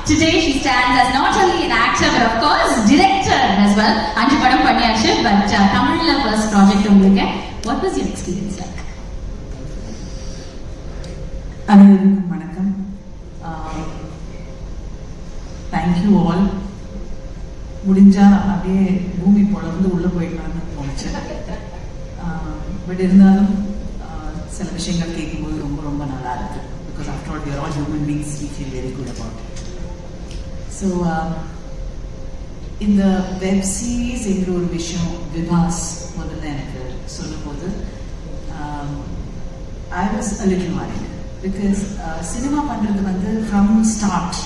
Today she stands as not only an actor but of course director as well. Anju padam panniyachu but Tamil first project ungalku. What was your experience like? அனைவருக்கும் வணக்கம். Thank you all. முடிஞ்சா அப்படியே பூமி பொழந்து உள்ள போயிடலாம்னு தோணுச்சு. But இருந்தாலும் சில விஷயங்கள் கேட்கும்போது ரொம்ப ரொம்ப நல்லா இருக்கு. Because after all we are all human beings, we feel very good about it. So இந்த வெப் சீரிஸ் என்ற ஒரு விஷயம் விபாஸ் முதல்ல எனக்கு சொல்லும்போது I was a little worried because cinema பண்றது வந்து ஃப்ரம் ஸ்டார்ட்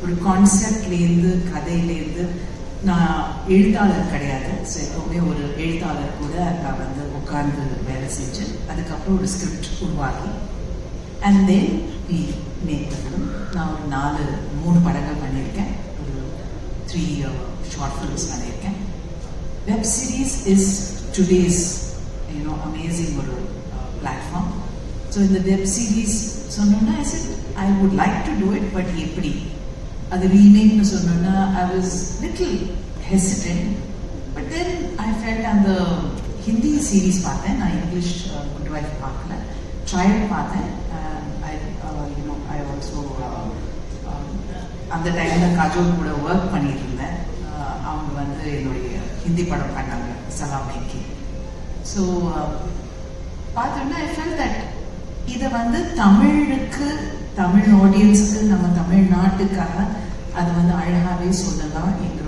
ஒரு கான்செப்ட்லேருந்து கதையிலேருந்து நான் எழுத்தாளர் கிடையாது. ஸோ எப்பவுமே ஒரு எழுத்தாளர் கூட நான் வந்து உட்கார்ந்து வேலை செஞ்சு அதுக்கப்புறம் ஒரு ஸ்கிரிப்ட் உருவாக்கி and then we make the film. நான் ஒரு 3 படங்கள் பண்ணியிருக்கேன், ஒரு 3 ஷார்ட் ஃபிலிம்ஸ் பண்ணியிருக்கேன். Web series is today's amazing ஒரு பிளாட்ஃபார்ம். ஸோ இந்த வெப் சீரிஸ் சொன்னோன்னா I would like to do it, but எப்படி அது ரீமேக்னு சொன்னோன்னா I was little hesitant. But then I felt அந்த ஹிந்தி சீரீஸ் பார்த்தேன், நான் இங்கிலீஷ் குட் வைஃப் பார்க்கல, ட்ரையல் பார்த்தேன். ஐ ஆல்சோ அந்த டைமில் காஜோல் கூட ஒர்க் பண்ணிட்டு இருந்தேன். அவங்க வந்து என்னுடைய ஹிந்தி படம் பண்ணாங்க சலாமேக்கி. ஸோ பார்த்தோன்னா ஐ ஃபெல்ட் தட் இதை வந்து தமிழுக்கு, தமிழ் ஆடியன்ஸுக்கு, நம்ம தமிழ்நாட்டுக்காக அதை வந்து அழகாகவே சொல்லலாம் என்கிற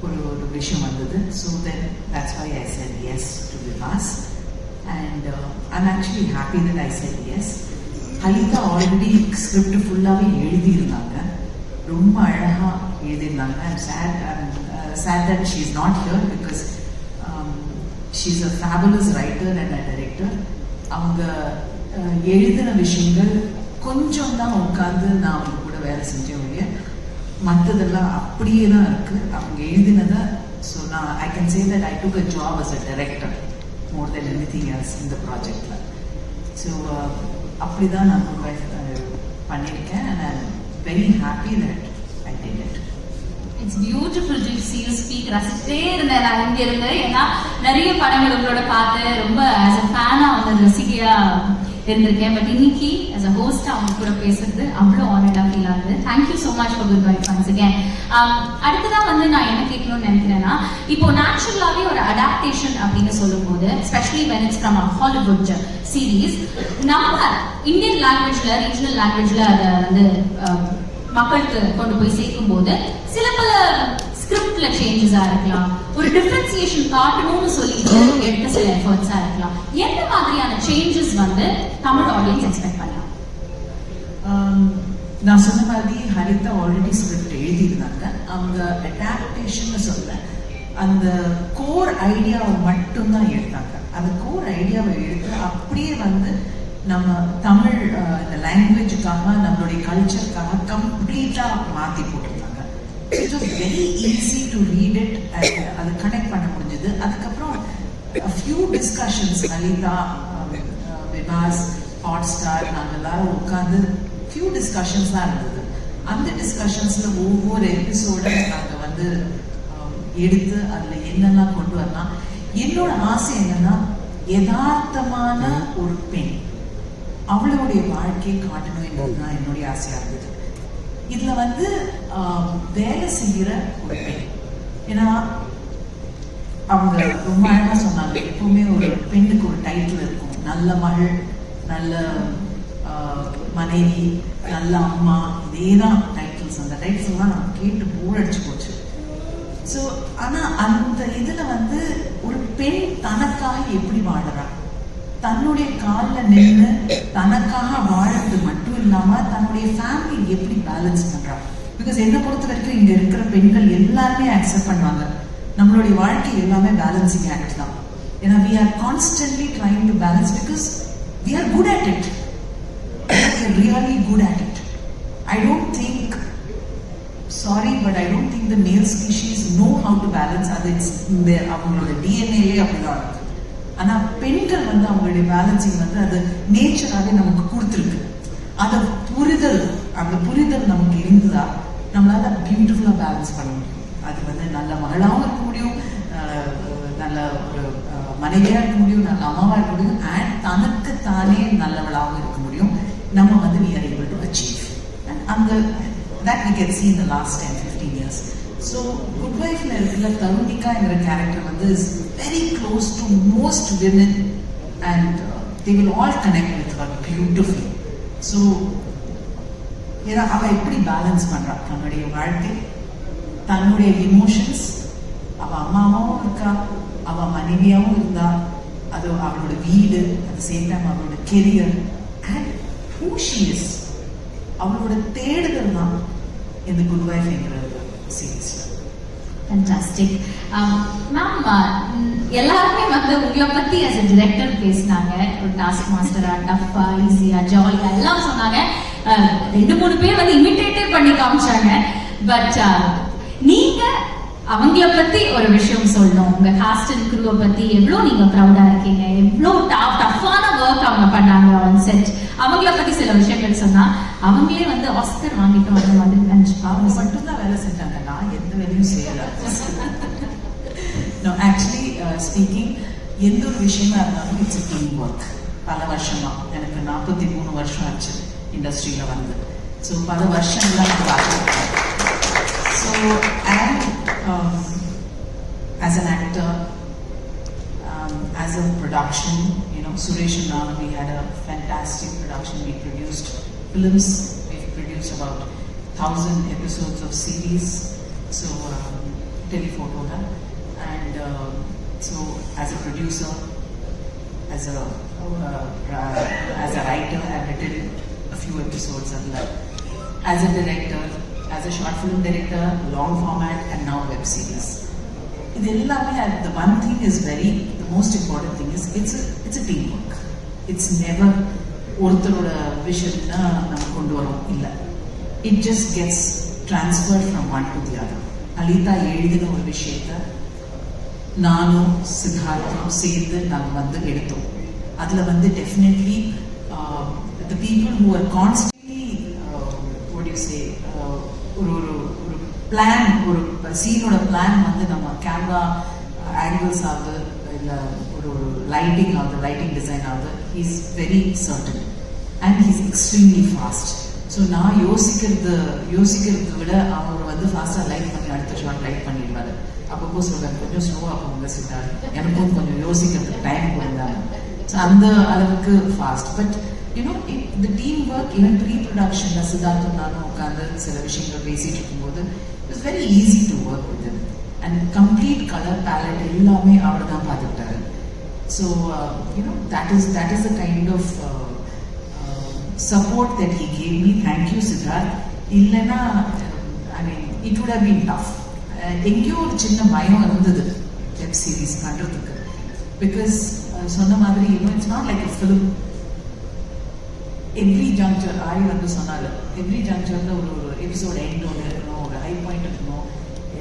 ஒரு விஷயம் வந்தது. So then that's why I said yes to Vipas and I'm actually happy that I said yes. Halitha already script ஃபுல்லாகவே எழுதியிருந்தாங்க, ரொம்ப அழகாக எழுதியிருந்தாங்க. I'm sad that she is not here because she is a fabulous writer and a director. அவங்க எழுதின விஷயங்கள் கொஞ்சம் தான் உட்காந்து நான் அவங்க கூட வேலை செஞ்சேன் ஒழிய மற்றதெல்லாம் அப்படியே தான் இருக்கு அவங்க எழுதினதை. ஸோ நான் I can say that I took a job as a director more than anything else இந்த ப்ராஜெக்டில். ஸோ அப்படி தான் நான் பண்ணியிருக்கேன் and I am very happy that I did it. It's beautiful to see you speak. ரசிச்சிட்டே இருந்தேன் நான் இங்க இருந்து. ஏன்னா நிறைய படங்கள் உங்களோட பார்த்து ரொம்ப ஆஸ் அ ஃபேனா வந்து ரசிகையா இருந்திருக்கேன். பட் இன்னைக்கு ஆஸ் அ ஹோஸ்டா அவங்க கூட பேசுறது அவ்வளோ ஆனர்டா ஃபீல் ஆகுது. Thank you so much for good wife once again. அடுத்ததான் வந்து நான் என்ன கேட்கணும்னு நினைக்கிறேன்னா, இப்போ நேச்சுரலாவே ஒரு அடாப்டேஷன் அப்படின்னு சொல்லும் போது especially when it's from Hollywood series, நம்ம இந்தியன் லாங்குவேஜ்ல ரீஜனல் லாங்குவேஜ்ல அதை வந்து மக்களுக்கு கொண்டு போய் சேர்க்கும் போது சில பல ஸ்கிரிப்ட்ல சேஞ்சஸா இருக்கலாம், ஒரு டிஃபரன்சியேஷன் காட்டணும்னு சொல்லிட்டு எடுத்த சில எஃபர்ட்ஸா இருக்கலாம். எந்த மாதிரியான சேஞ்சஸ் வந்து தமிழ் ஆடியன்ஸ் எக்ஸ்பெக்ட் பண்ணலாம்? நான் சொன்ன மாதிரி ஹரிதா ஆல்ரெடி ஸ்கிரிப்ட் எழுதியிருந்தாங்க. அவங்க அடாப்டேஷன் சொல்ல அந்த கோர் ஐடியாவை மட்டும்தான் எடுத்தாங்க. அந்த கோர் ஐடியாவை எடுத்து அப்படியே வந்து நம்ம தமிழ் இந்த லாங்குவேஜுக்காக, நம்மளுடைய கல்ச்சருக்காக கம்ப்ளீட்டா மாற்றி போட்டிருந்தாங்க. It was very easy to read it and அது கனெக்ட் பண்ண முடிஞ்சது. அதுக்கப்புறம் few discussions Lalitha, விபாஸ், hot star நாங்கள் எல்லாரும் உட்காந்து ஃபியூ டிஸ்கஷன்ஸ் தான் இருந்தது. அந்த டிஸ்கஷன்ஸ்ல ஒவ்வொரு எபிசோடும் நாங்கள் வந்து எடுத்து அதில் என்னெல்லாம் கொண்டு வரலாம். என்னோட ஆசை என்னன்னா, யதார்த்தமான ஒரு பெண் அவளுடைய வாழ்க்கையை காட்டணும் என்பதுதான் என்னுடைய ஆசையா இருந்தது. இதுல வந்து வேலை செய்கிற ஒரு பெண், ஏன்னா அவங்க ரொம்ப அழகா சொன்னாங்க, எப்பவுமே ஒரு பெண்ணுக்கு ஒரு டைட்டில் இருக்கும், நல்ல மகள், நல்ல மனைவி, நல்ல அம்மா, இதேதான் டைட்டில்ஸ். அந்த டைட்டில்ஸ் எல்லாம் நம்ம கேட்டு போர் அடிச்சு போச்சு. ஸோ ஆனா அந்த இதுல வந்து ஒரு பெண் தனக்காக எப்படி வாழறா, தன்னுடைய காலில் நின்று தனக்காக வாழறது மட்டும் இல்லாம தன்னுடைய ஃபேமிலி எப்படி பேலன்ஸ் பண்றா. பிகாஸ் என்னை பொறுத்த வரைக்கும் இங்க இருக்கிற பெண்கள் எல்லாருமே அக்செப்ட் பண்ணுவாங்க, நம்மளுடைய வாழ்க்கை எல்லாமே பேலன்சிங் ஆக்ட் தான். ஏன்னா we are constantly trying to balance because we are good at it. We are really good at it. I don't think, sorry, but I don't think the male species know how to balance. அது அவங்களோட டிஎன்ஏலே அப்படிதான் இருக்கு. ஆனா பெண்கள் வந்து அவங்களுடைய balancing வந்து அது நேச்சராகவே நமக்கு கொடுத்துருக்கு. அந்த புரிதல் நமக்கு இருந்ததா நம்மளால பியூட்டிஃபுல்லாக பேலன்ஸ் பண்ண முடியும். அது வந்து நல்ல மகளாகவும் இருக்க முடியும், நல்ல ஒரு மனைவியாக இருக்க முடியும், நல்ல அம்மாவாக இருக்க முடியும், அண்ட் தனக்கு தானே நல்லவளாகவும் இருக்க முடியும். நம்ம வந்து we are able to achieve. And அந்த that we can see in the last 10-15 years. So Good Wife-ல இருக்கிற தருணிகா என்கிற கேரக்டர் வந்து is very close to most women and they will all connect with her beautifully. So ஏன்னா அவள் எப்படி balance பண்ணுறா தன்னுடைய வாழ்க்கை, தன்னுடைய இமோஷன்ஸ், அவள் அம்மாவும் இருக்கா, அவள் மனைவியாகவும் இருந்தா, அது அவளோட வீடு, அட் த சேம் டைம் அவளோட career and who she is, அவளோட தேடுதல் தான் இந்த குட் வைஃப் என்கிற சீரீஸ்ல. Fantastic. மேம், எல்லாருமே வந்து உங்களை பத்தி as a director பேசினாங்க. ஒரு டாஸ்க் மாஸ்டரா, டஃபா, ஈஸியா, ஜாலியா எல்லாம் சொன்னாங்க. 2-3 பேர் வந்து இமிட்டேட்டே பண்ணி காமிச்சாங்க. பட் நீங்க அவங்கள பத்தி ஒரு விஷயம் சொல்லணும். உங்க காஸ்ட் அண்ட் க்ரூவை பத்தி எவ்வளவு நீங்க ப்ரௌடா இருக்கீங்க, எவ்வளவு டஃப்பான ஒர்க் அவங்க பண்ணாங்க ஆன் செட், அவங்கள பத்தி சில விஷயங்கள் சொன்னா அவங்களே வந்து ஆஸ்கர் வாங்கிட்டு வந்த மாதிரி நினைச்சு. அவங்க மட்டும்தான் வேலை செஞ்சாங்க, நான் எந்த வேலையும் செய்யல. No, actually speaking, எந்த ஒரு விஷயமா இருந்தாலும் இட்ஸ் a team work. பல வருஷமா, எனக்கு 43 வருஷம் ஆச்சு இண்டஸ்ட்ரியில வந்து. ஸோ பல வருஷங்கள்லாம் நான் பார்த்துருக்கேன். So and as an actor, as a production, you know, Suresh and I, we had a fantastic production. We produced films, we've produced about 1,000 episodes of series, so telephoto, and so as a producer, as a writer, I've written a few episodes of that. As a director, as a short film director, long format, and now web series. இது எல்லாமே the one thing is the most important thing is it's a teamwork. It's never ஒருத்தரோட விஷயம்னா நம்ம கொண்டு வரோம் இல்லை. It just gets transferred from one to the other. அலிதா எழுதின ஒரு விஷயத்த நானும் சித்தார்த்தும் சேர்ந்து நாங்கள் வந்து எடுத்தோம். அதில் வந்து definitely the people who are constantly what do you say ஒரு பிளான், ஒரு சீனோட பிளான் வந்து நம்ம கேமரா ஆங்கிள்ஸ் ஆகுது, இல்லை ஒரு லைட்டிங் ஆகுது, லைட்டிங் டிசைன் ஆகுது, he's very certain and he's extremely fast. So நான் யோசிக்கிறத விட அவர் வந்து ஃபாஸ்ட்டாக லைட் பண்ணி அடுத்த ஷாட் லைட் பண்ணிடுவார். அப்பப்போ சொல்கிறார் கொஞ்சம் ஸ்லோவாக போங்க சித்தார், எனக்கும் கொஞ்சம் யோசிக்கிறதுக்கு டைம் கொடுந்தாங்க. ஸோ அந்த அளவுக்கு ஃபாஸ்ட். பட் யூனோ இந்த டீம் ஒர்க் ஈவன் ப்ரீ-ப்ரொடக்ஷனில் சித்தார்த்தும் நானும் உட்காந்து சில விஷயங்கள் பேசிகிட்டு இருக்கும்போது it's very easy to work with him, and complete color palette எல்லாமே அவர் தான் பார்த்துக்கிட்டாரு. So you know that is the kind of support that he gave me. Thank you Siddharth. இல்லைன்னா I mean it would have been tough. எங்கேயோ ஒரு சின்ன பயம் இருந்தது web series பண்ணுறதுக்கு, because சொன்ன மாதிரி you know it's not like a film. Every juncture ஆய் வந்து சொன்னார், எவ்ரி ஜங்க்சரில் ஒரு எபிசோட் எண்ட் ஒன்று இருக்கணும், ஒரு ஹை பாயிண்ட் இருக்கணும்,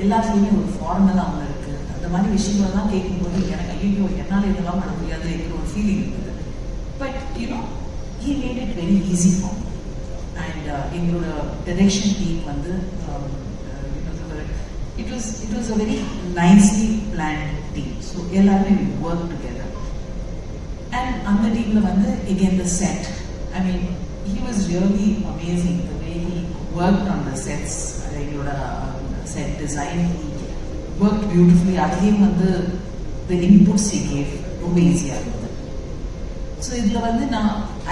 எல்லாத்துலேயுமே ஒரு ஃபார்முலா ஒன்று இருக்குது. அந்த மாதிரி விஷயங்கள்லாம் கேட்கும்போது எனக்கு ஐயோ என்னால் இதெல்லாம் பண்ண முடியாது என்கிற ஒரு ஃபீலிங் இருக்குது. But you know he made it very easy for me. And எங்களோட டைரக்ஷன் டீம் வந்து it was a very nicely planned team. So எல்லாருமே we worked together. And அந்த டீம்ல வந்து again the set, I mean, he was really amazing the way he worked on the sets. எங்களோட set design, he worked beautifully. அதுலேயும் வந்து the inputs he gave ரொம்ப ஈஸியாக இருந்தது. ஸோ இதில் வந்து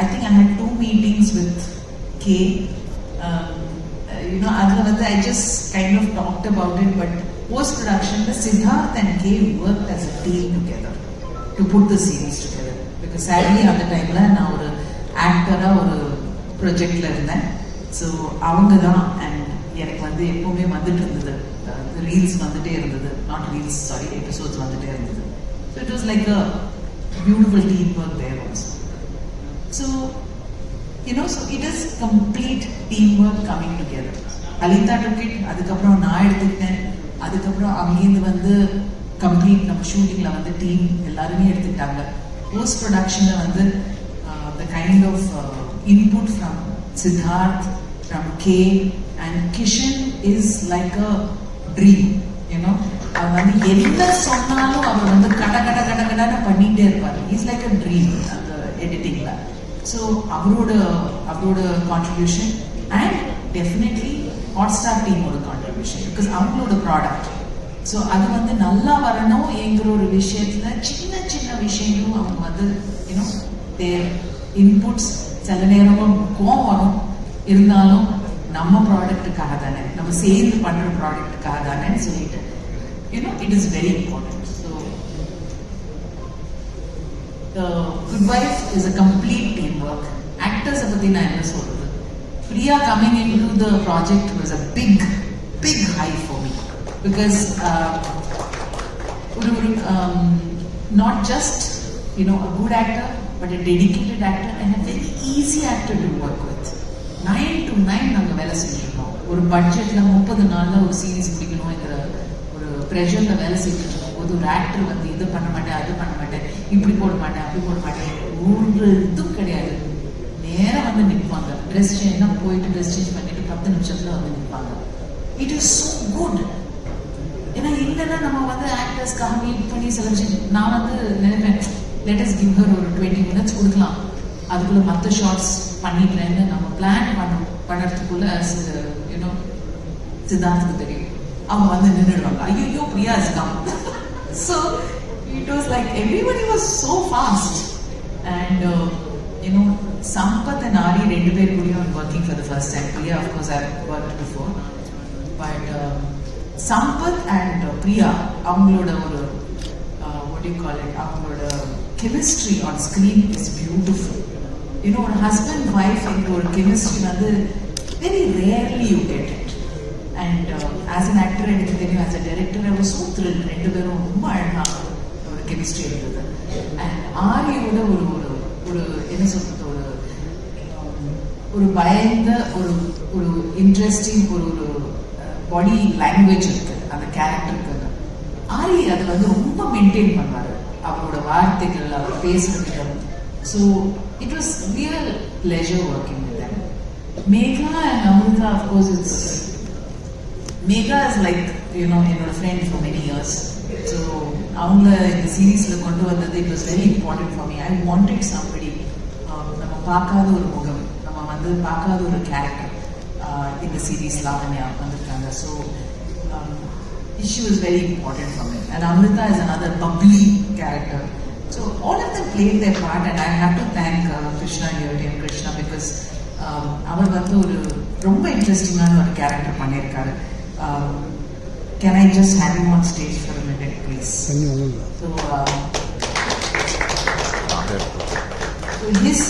I think I had 2 meetings with K. You know, அதில் வந்து I just kind of talked about it, but post-production, Siddharth and K worked as a team together to put the series together. Because sadly, at the time, நான் ஒரு ஆக்டராக ஒரு ப்ரொஜெக்டில் இருந்தேன். So அவங்க தான் and எனக்கு வந்து எப்போவுமே வந்துட்டு இருந்தது, ரீல்ஸ் வந்துட்டே இருந்தது, நாட் ரீல்ஸ் சாரி எபிசோட்ஸ் வந்துட்டே இருந்தது. So it was like a beautiful team work there also. So you know so it is complete team work coming together. Halitha took it, அதுக்கப்புறம் நான் எடுத்துக்கிட்டேன், அதுக்கப்புறம் அங்கேருந்து வந்து கம்ப்ளீட் நம்ம ஷூட்டிங்கில் வந்து டீம் எல்லாருமே எடுத்துக்கிட்டாங்க. போஸ்ட் ப்ரொடக்ஷனில் வந்து the kind of input from Siddharth, from K and Kishan is like a dream, you know. அவர் வந்து என்ன சொன்னாலும் அவர் வந்து கட கட கட கடன்னு பண்ணிட்டே இருப்பார். இஸ் லைக் அ ட்ரீம் அந்த எடிட்டிங்ல. ஸோ அவரோட கான்ட்ரிபியூஷன் அண்ட் டெஃபினெட்லி ஹாட்ஸ்டார் டீமோட கான்ட்ரிபியூஷன், பிகாஸ் அவங்களோட ப்ராடக்ட். ஸோ அது வந்து நல்லா வரணும் என்கிற ஒரு விஷயத்துல சின்ன சின்ன விஷயங்களும் அவங்க வந்து யூனோ தேர் இன்புட்ஸ். சில நேரமும் கோவம் வரும், இருந்தாலும் நம்ம ப்ராடக்ட்டுக்காக தானே, நம்ம சேர்ந்து பண்ற ப்ராடக்ட்டுக்காக தானேன்னு சொல்லிட்டு you know it is very important. So Good Wife is a complete team work. ஆக்டர்ஸை பத்தி நான் என்ன சொல்றது, Priya coming into the project was a big high for me, because not just a good actor, but a dedicated actor and a very easy actor to work with. 9 to 9 நாங்க வேலை செஞ்சிருக்கோம். ஒரு பட்ஜெட்ல 30 நாள்ல ஒரு சீரீஸ் முடிக்கணும்ங்கிற ஒரு ப்ரெஷர்ல வேலை செஞ்சுட்டு இருக்கும்போது ஒரு ஆக்டர் வந்து இது பண்ண மாட்டேன், அது பண்ண மாட்டேன், இப்படி போட மாட்டேன், அப்படி போட மாட்டேன், ஒரு இதுவும் கிடையாது. நேரம் வந்து நிற்பாங்க, ட்ரெஸ் சேஞ்ச்னா போயிட்டு ட்ரெஸ் சேஞ்ச் பண்ணிட்டு 10 நிமிஷத்துல வந்து நிற்பாங்க. It is so good. ஏன்னா இல்லைன்னா நம்ம வந்து ஆக்டர்ஸ்க்காக மீட் பண்ணி செலக்ஷன், நான் வந்து நினைப்பேன் லெட் அஸ் கிவ் ஹர் ஒரு 20 minutes கொடுக்கலாம், அதுக்குள்ள மற்ற ஷார்ட்ஸ் பண்ணிக்கிறேன்னு நம்ம பிளான் பண்ணுறதுக்குள்ள யூனோ சித்தார்த்துக்கு தெரியும், அவங்க வந்து நின்றுடுவாங்க, ஐயோ Priya is come. So it was like everybody was so fast. And you know Sampath and Aari 2 பேர் கூடயும் working for the first time. Priya of course I worked before, but Sampath and Priya அவங்களோட ஒரு what do you call it, அவங்களோட chemistry on screen is beautiful. ஒரு husband wife என்ற ஒரு chemistry வந்து very rarely you get it. And as an actor எனக்கு தெரியும், as a director I was so thrilled. 2 பேரும் ரொம்ப அழகா ஒரு கெமிஸ்ட்ரி இருந்தது. அண்ட் ஆரியோட ஒரு என்ன சொல்றது, ஒரு பயந்த ஒரு இன்ட்ரெஸ்டிங் ஒரு பாடி லாங்குவேஜ் இருக்கு அந்த கேரக்டருக்கு. ஆரி அதை வந்து ரொம்ப மெயின்டைன் பண்ணாரு, அவரோட வார்த்தைகள், அவர் பேசுற விதம். So it was real pleasure working with them. Megha and Amritha of course it's Megha is like என்னோட friend for many years. So அவங்க இந்த சீரீஸ்ல கொண்டு வந்தது it was very important for me. I wanted somebody, நம்ம பார்க்காத ஒரு முகம், நம்ம வந்து பார்க்காத ஒரு கேரக்டர் இந்த சீரீஸ் லாவண்யா வந்திருக்காங்க. So she was very important for me. And Amrita is another bubbly character. So all of them played their part, and I have to thank Krishna here, T.M. Krishna, because அவர் வந்து ஒரு ரொம்ப இன்ட்ரெஸ்டிங்கான ஒரு character பண்ணியிருக்காரு. Can I just have him on stage for a minute, please? So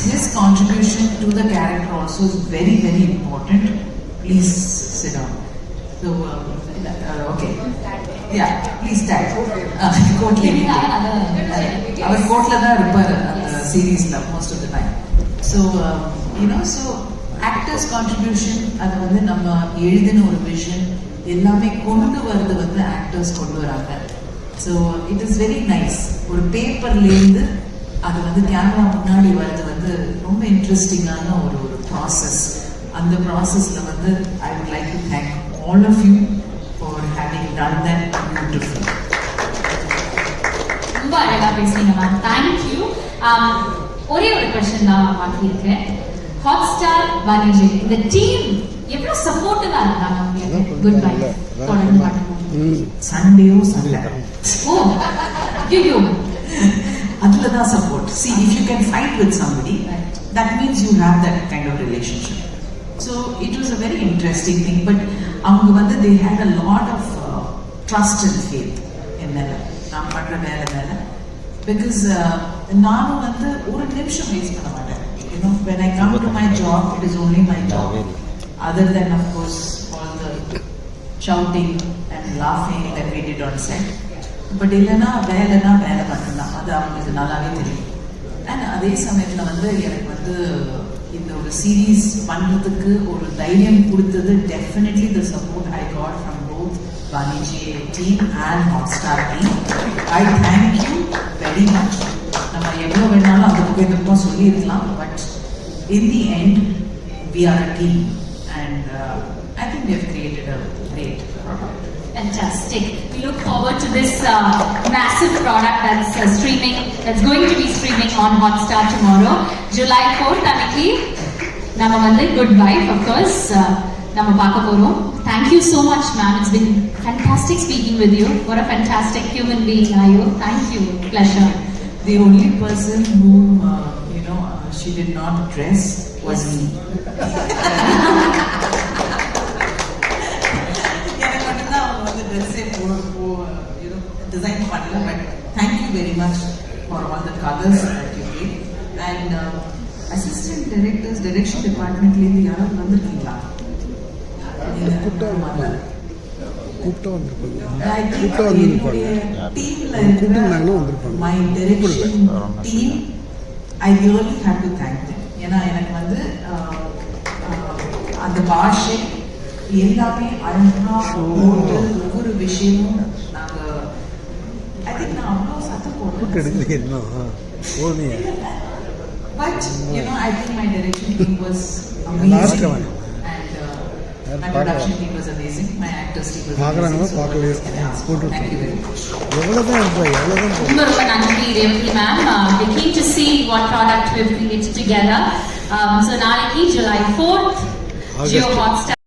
his contribution to the character also is very, very important. Please sit down. So okay, yeah, please stand. கோட்ல அவர் கோட்ல தான் இருப்பாரு அந்த சீரீஸ்ல most of the time. So so actors contribution, அது வந்து நம்ம எழுதின ஒரு விஷன் எல்லாமே கொண்டு வரது வந்து ஆக்டர்ஸ் கொண்டு வராங்க. So it is very nice. ஒரு பேப்பர்லேருந்து அது வந்து கேமரா முன்னாடி வர்றது வந்து ரொம்ப இன்ட்ரெஸ்டிங்கான ஒரு ப்ராசஸ். அந்த ப்ராசஸ்ல வந்து ஐ would like to thank all of you for having done that beautifully. ரொம்ப அழகா பேசுறீங்க மேம், தேங்க் யூ. ஒரே ஒரு क्वेश्चन நான் பாக்கி இருக்கேன். ஹாட்ஸ்டார் வாணிஜி இந்த டீம் எவ்வளவு சப்போர்ட்டிவா இருக்காங்க உங்களுக்கு? குட் பை தொடர்ந்து பாட்டுவோம். சண்டேயும் சண்டே. ஓ ஐயோ, அதுல தான் support. See, if you can fight with somebody, that means you have that kind of relationship. So it was a very interesting thing, but அவங்க வந்து they had a lot of trust and faith in me. நான் பண்ற வேலை because நானும் வந்து ஒரு நிமிஷம் waste பண்ண மாட்டேன். When I come to my job, it is only my job, other than of course all the shouting and laughing that we did on set. But இல்லைன்னா வேலை மட்டும்தான், அது அவங்களுக்கு நல்லாவே தெரியும். அண்ட் அதே சமயத்துல வந்து எனக்கு வந்து இந்த ஒரு சீரீஸ் பண்றதுக்கு ஒரு தைரியம் கொடுத்தது definitely the support I got from both Vaniji team and Hotstar team. I thank you very much. நம்ம எவ்வளோ வேணாலும் அந்த பக்கம் இந்த பக்கம் சொல்லியிருக்கலாம், but in the end we are a team and I think Fantastic. We look forward to this massive product that's going to be streaming on Hotstar tomorrow. July 4th அன்னைக்கு நம்ம வந்து Good Wife, of course, நம்ம பார்க்க போறோம். Thank you so much, ma'am. It's been fantastic speaking with you. What a fantastic human being are you. Thank you. Pleasure. The only person whom she did not dress was me. எனக்கு மட்டும்தான் அவங்க வந்து ட்ரெஸ்ஸே design பண்ணல. But thank you very much for all the colours that you gave. And assistant directors direction டிபார்ட்மெண்ட்லேருந்து யாராவது வந்திருக்கீங்களா? My direction team, I really have to thank them. ஏன்னா எனக்கு வந்து அந்த பாஷை எல்லாமே அழகா போட்டு ஒவ்வொரு விஷயமும் நாங்க ஐ திங்க் நான் அவ்வளோ சத்தம் போட்டேன். But I think my direction team was amazing. My production team was amazing. My actors team was amazing. Thank you very much. ரொம்ப நன்றி Revathi ma'am. They came to see what product we've created together. So நாளைக்கு July 4th, Jio Hotstar.